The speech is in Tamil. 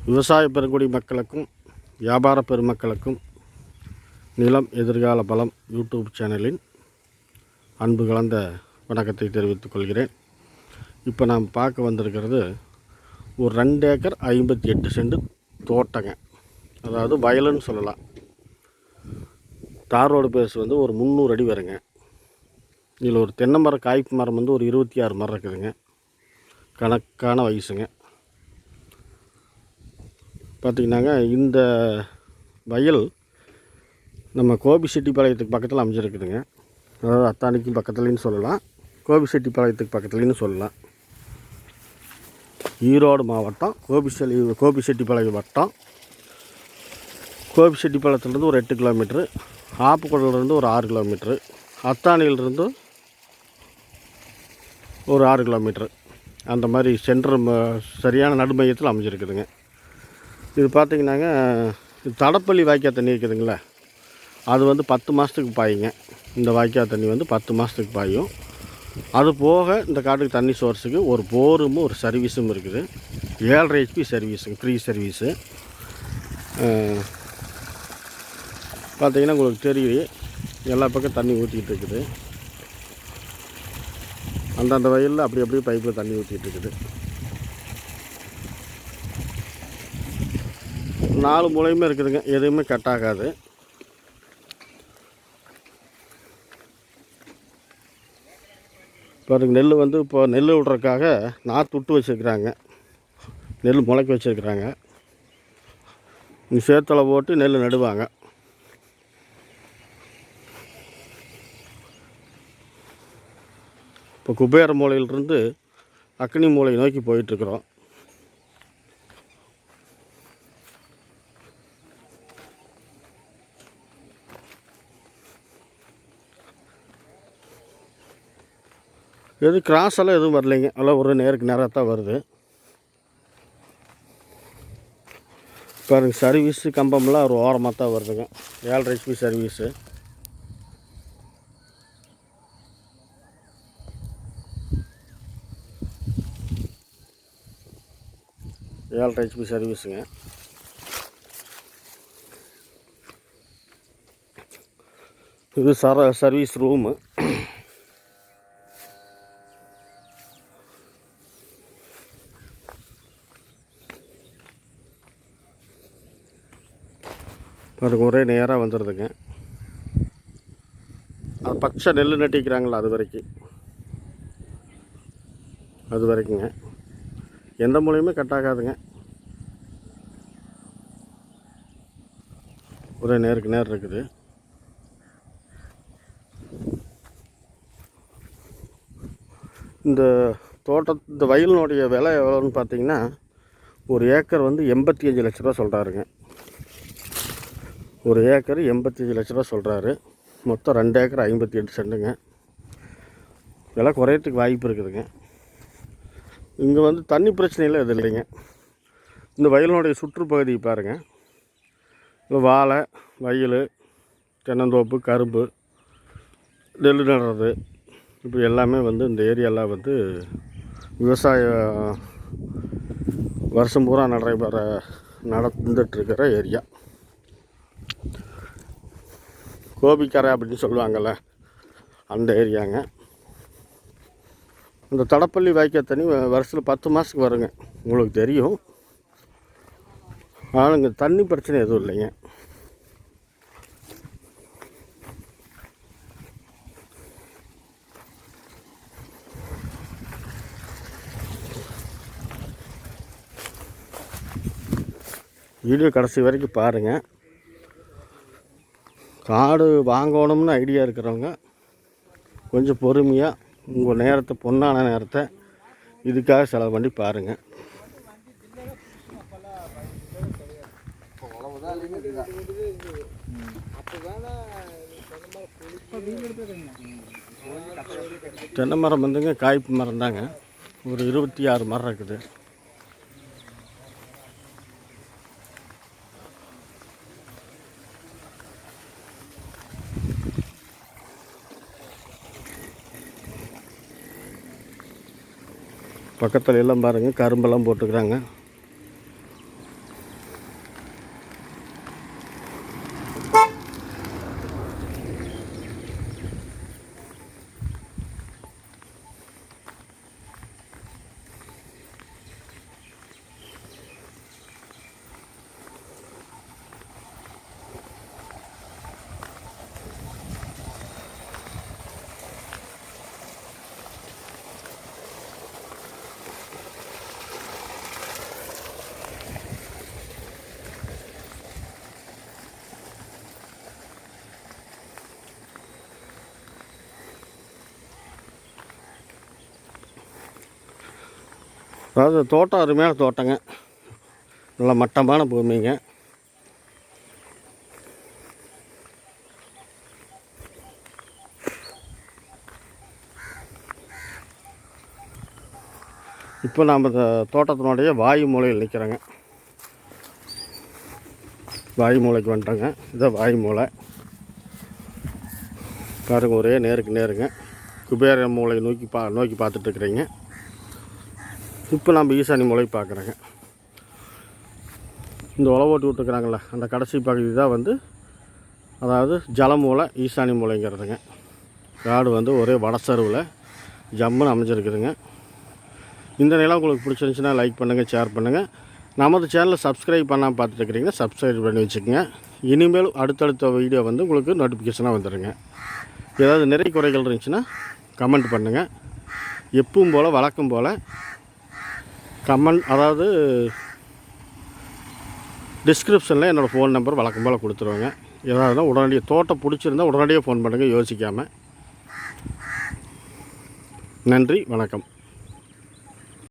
விவசாய பெருங்குடி மக்களுக்கும் வியாபார பெருமக்களுக்கும் நிலம் எதிர்கால பலம் யூடியூப் சேனலின் அன்பு கலந்த வணக்கத்தை தெரிவித்துக் கொள்கிறேன். இப்போ நாம் பார்க்க வந்திருக்கிறது ஒரு 2 ஏக்கர் 58 சென்ட் தோட்டங்க. அதாவது வயலுன்னு சொல்லலாம். தார் ரோடு பேஸ் வந்து ஒரு 300 அடி வருங்க. இதில் ஒரு தென்னை மரம் காய்ப்பு மரம் வந்து ஒரு 26 மரம் இருக்குதுங்க. கணக்கான வயசுங்க. பார்த்திங்கன்னாங்க, இந்த வயல் நம்ம கோபிச்செட்டிப்பாளையத்துக்கு பக்கத்தில் அமைஞ்சிருக்குதுங்க. அதாவது அத்தானிக்கும் பக்கத்துலேன்னு சொல்லலாம், கோபிச்செட்டிப்பாளையத்துக்கு பக்கத்துலேன்னு சொல்லலாம். ஈரோடு மாவட்டம் கோபிச்செட்டிப்பாளையம் வட்டம். கோபிச்செட்டிப்பாளையத்துலேருந்து ஒரு 8 கிலோமீட்ரு, ஆப்புக்குடலேருந்து ஒரு 6 கிலோமீட்ரு, அத்தானியிலிருந்து ஒரு 6 கிலோமீட்ரு, அந்த மாதிரி சரியான நடுமையத்தில் அமைஞ்சிருக்குதுங்க. இது பார்த்திங்கன்னாங்க, தடப்பள்ளி வாய்க்கால் தண்ணி இருக்குதுங்களா, அது வந்து 10 மாதத்துக்கு பாயுங்க. இந்த வாய்க்கால் தண்ணி வந்து 10 மாதத்துக்கு பாயும். அது போக இந்த காட்டுக்கு தண்ணி சோர்ஸுக்கு ஒரு போரும் ஒரு சர்வீஸும் இருக்குது. 7.5 HP சர்வீஸுங்க, ஃப்ரீ சர்வீஸு. பார்த்திங்கன்னா உங்களுக்கு தெரியும், எல்லா பக்கம் தண்ணி ஊற்றிக்கிட்டு இருக்குது. அந்தந்த வயலில் அப்படி அப்படியே பைப்பில் தண்ணி ஊற்றிட்டு இருக்குது. 4 மூலையுமே இருக்குதுங்க, எதுவுமே கட் ஆகாது. பாருங்க, நெல் வந்து இப்போ நெல் விட்றதுக்காக நாற்று விட்டு வச்சுருக்குறாங்க. நெல் முளைக்க வச்சுருக்குறாங்க. சேத்துல போட்டு நெல் நடுவாங்க. இப்போ குபேர மூலையிலிருந்து அக்னி மூலை நோக்கி போயிட்டுருக்குறோம். கிராஸ் எல்லாம் எதுவும் வரலைங்க, எல்லாம் ஒரு நேருக்கு நேராக தான் வருது. பாருங்க, சர்வீஸு கம்பம்லாம் ஒரு ஓரமாக தான் வருதுங்க. 7.5 HP சர்வீஸு. சர்வீஸுங்க. இது சர்வீஸ் ரூமு. பாருங்க, ஒரே நேராக வந்துடுதுங்க. அது பச்சை நெல் நட்டிக்கிறாங்களா, அது வரைக்குங்க எந்த மூலையுமே கட் ஆகாதுங்க. ஒரே நேருக்கு நேர் இருக்குது. இந்த வயலினுடைய விலை எவ்வளோன்னு பார்த்தீங்கன்னா, ஒரு ஏக்கர் வந்து 85 லட்ச ரூபா சொல்கிறாருங்க. ஒரு ஏக்கர் 85 லட்ச ரூபா சொல்கிறாரு. மொத்தம் 2 ஏக்கர் 58 சென்ட்டுங்க. விலை குறையத்துக்கு வாய்ப்பு இருக்குதுங்க. இங்கே வந்து தண்ணி பிரச்சனையில் எது இல்லைங்க. இந்த வயலினுடைய சுற்றுப்பகுதி பாருங்கள், வாழை, வயல், தென்னந்தோப்பு, கரும்பு, நெல் நடுறது, இப்போ எல்லாமே வந்து இந்த ஏரியாவில் வந்து விவசாயம் வருஷம் பூரா நடந்துட்டுருக்கிற ஏரியா. கோபிக்கரை அப்படின்னு சொல்லுவாங்கள்ல, அந்த ஏரியாங்க. இந்த தடப்பள்ளி வாய்க்கால் தண்ணி வருஷத்தில் 10 மாதத்துக்கு வருங்க, உங்களுக்கு தெரியும். ஆனால் இங்கே தண்ணி பிரச்சனை எதுவும் இல்லைங்க. வீடியோ கடைசி வரைக்கும் பாருங்கள். காடு வாங்கணும்னு ஐடியா இருக்கிறவங்க கொஞ்சம் பொறுமையாக உங்கள் நேரத்தை, பொன்னான நேரத்தை இதுக்காக செலவு பண்ணி பாருங்கள். தென்னை மரம் வந்துங்க காய்ப்பு மரம் தாங்க, ஒரு 26 மரம் இருக்குது. பக்கத்தில் எல்லாம் பாருங்கள், கரும்பெல்லாம் போட்டுக்கிறாங்க. அதாவது தோட்டம் அருமையான தோட்டங்க, நல்ல மட்டமான பூமிங்க. இப்போ நாம் இந்த தோட்டத்தினுடைய வாயு மூலையில் நிற்கிறோங்க. வாயு மூலைக்கு வந்துட்டோங்க. இதான் வாயு மூலை பாருங்க, ஒரே நேருக்கு நேருங்க. குபேர மூலை நோக்கி பார்த்துட்ருக்குறீங்க. இப்போ நம்ம ஈசானி மூலை பார்க்குறோங்க. இந்த உழவு ஓட்டி விட்டுருக்குறாங்களே அந்த கடைசி பகுதி தான் வந்து அதாவது ஜலமூலை ஈசானி மூலைங்கிறதுங்க. காடு வந்து ஒரே வடசருவில் ஜம்முன்னு அமைஞ்சிருக்குதுங்க. இந்த நிலம் உங்களுக்கு பிடிச்சிருந்துச்சுன்னா லைக் பண்ணுங்கள், ஷேர் பண்ணுங்கள். நமது சேனலை சப்ஸ்கிரைப் பண்ணாமல் பார்த்துட்டுருக்கிறீங்கன்னா சப்ஸ்கிரைப் பண்ணி வச்சுக்கோங்க. இனிமேல் அடுத்தடுத்த வீடியோ வந்து உங்களுக்கு நோட்டிஃபிகேஷனாக வந்துடுங்க. ஏதாவது நிறைய குறைகள் இருந்துச்சுன்னா கமெண்ட் பண்ணுங்கள். எப்பவும் போல் வழக்கம் போல் கமெண்ட், அதாவது டிஸ்கிரிப்ஷனில் என்னோடய ஃபோன் நம்பர் வழக்கம் போல் கொடுத்துருவாங்க. ஏதாவதுனா உடனடியாக தோட்டம் பிடிச்சிருந்தால் உடனடியாக ஃபோன் பண்ணுங்கள் யோசிக்காமல். நன்றி, வணக்கம்.